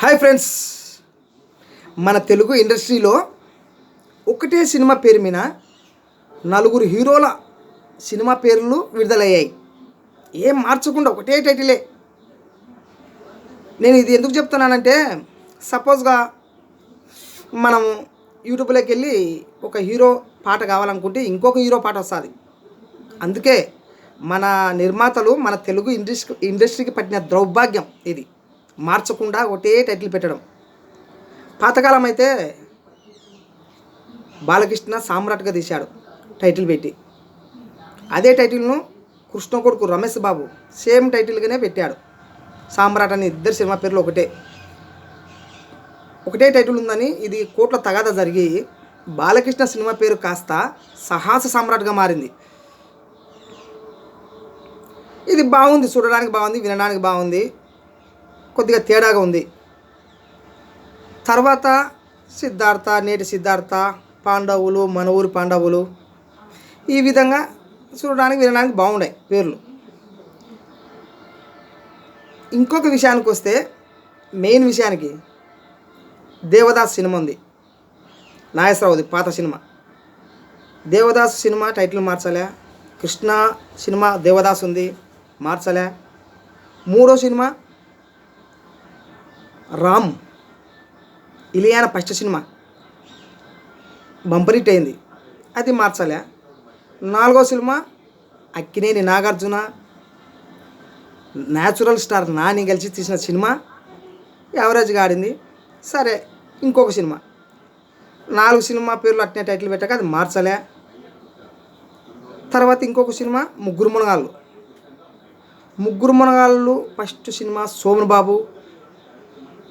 Hi friends, మన తెలుగు ఇండస్ట్రీలో ఒకటే సినిమా పేరు మీద నలుగురు హీరోల సినిమా పేర్లు విడుదలయ్యాయి. ఏం మార్చకుండా ఒకటే టైటిలే. నేను ఇది ఎందుకు చెప్తున్నానంటే, సపోజ్గా మనం యూట్యూబ్లోకి వెళ్ళి ఒక హీరో పాట కావాలనుకుంటే ఇంకొక హీరో పాట వస్తుంది. అందుకే మన నిర్మాతలు మన తెలుగు ఇండస్ట్రీకి పట్టిన దౌర్భాగ్యం ఇది. మార్చకుండా ఒకటే టైటిల్ పెట్టడం. పాతకాలం అయితే బాలకృష్ణ సామ్రాట్గా తీశాడు టైటిల్ పెట్టి. అదే టైటిల్ను కృష్ణ కొడుకు రమేష్ బాబు సేమ్ టైటిల్గానే పెట్టాడు. సామ్రాట్ అని ఇద్దరు సినిమా పేర్లు ఒకటే టైటిల్ ఉందని ఇది కోట్ల తగాదా జరిగి బాలకృష్ణ సినిమా పేరు కాస్త సాహస సామ్రాట్గా మారింది. ఇది బాగుంది, చూడడానికి బాగుంది, వినడానికి బాగుంది, కొద్దిగా తేడాగా ఉంది. తర్వాత సిద్ధార్థ, నేటి సిద్ధార్థ, పాండవులు, మన ఊరి పాండవులు, ఈ విధంగా చూడడానికి వినడానికి బాగున్నాయి పేర్లు. ఇంకొక విషయానికి వస్తే, మెయిన్ విషయానికి, దేవదాస్ సినిమా ఉంది, నాగేశ్వరరావుది పాత సినిమా. దేవదాస్ సినిమా టైటిల్ మార్చలే. కృష్ణ సినిమా దేవదాస్ ఉంది, మార్చలే. మూడో cinema Ram, Ileana first cinema bumper hit అయింది, అది మార్చలే. నాలుగో cinema Akkineni Nagarjuna, natural star Nani కలిసి తీసిన సినిమా యావరేజ్గా ఆడింది. సరే, ఇంకొక సినిమా. 4 సినిమా పేర్లు అట్నే టైటిల్ పెట్టాక అది మార్చలే. తర్వాత ఇంకొక సినిమా ముగ్గురు మునగాళ్ళు ఫస్ట్ సినిమా సోమన్ బాబు,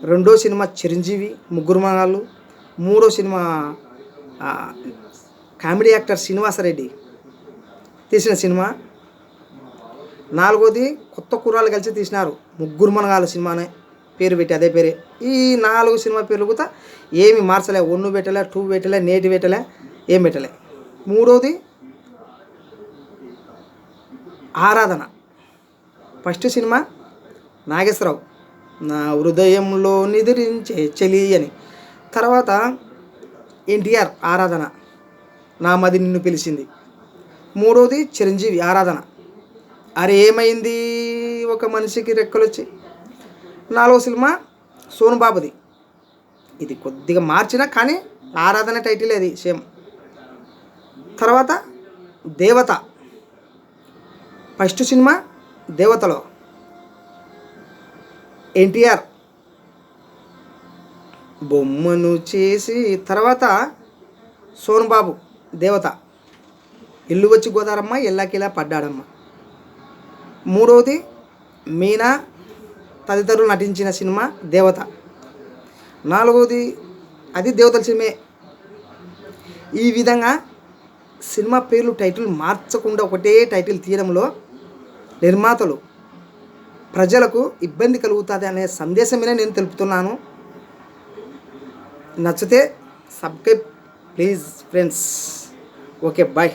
రెండో సినిమా చిరంజీవి, ముగ్గురు మనగాళ్ళు. మూడో సినిమా కామెడీ యాక్టర్ శ్రీనివాసరెడ్డి తీసిన సినిమా. నాలుగోది కొత్త కుర్రాళ్ళు కలిసి తీసినారు, ముగ్గురు మనగాళ్ళు సినిమానే పేరు పెట్టి అదే పేరే. ఈ 4 సినిమా పేర్లు కూడా ఏమి మార్చలే. 1 పెట్టలే, 2 పెట్టలే, నేటి పెట్టలే, ఏం పెట్టలే. మూడోది ఆరాధన ఫస్ట్ సినిమా నాగేశ్వరరావు, నా హృదయంలో నిద్రించే చెలి అని. తర్వాత ఎన్టీఆర్ ఆరాధన, నా మది నిన్ను పిలిచింది. మూడోది చిరంజీవి ఆరాధన, అరే ఏమైంది ఒక మనిషికి రెక్కలొచ్చి. 4వ సినిమా సోను బాబుది, ఇది కొద్దిగా మార్చిన కానీ ఆరాధన టైటిల్ అది సేమ్. తర్వాత దేవత ఫస్ట్ సినిమా దేవతలో ఎన్టీఆర్ బొమ్మను చేసి. తర్వాత సోను బాబు దేవత, ఇల్లు వచ్చి గోదారమ్మ ఎల్లాకిలా పడ్డాడమ్మ. మూడవది మీనా తదితరులు నటించిన సినిమా దేవత. 4వది అది దేవతల సినిమే. ఈ విధంగా సినిమా పేర్లు టైటిల్ మార్చకుండా ఒకటే టైటిల్ తీయడంలో నిర్మాతలు ప్రజలకు ఇబ్బంది కలుగుతుంది అనే సందేశమే నేను తెలుపుతున్నాను. నచ్చితే subscribe please friends. Okay, bye.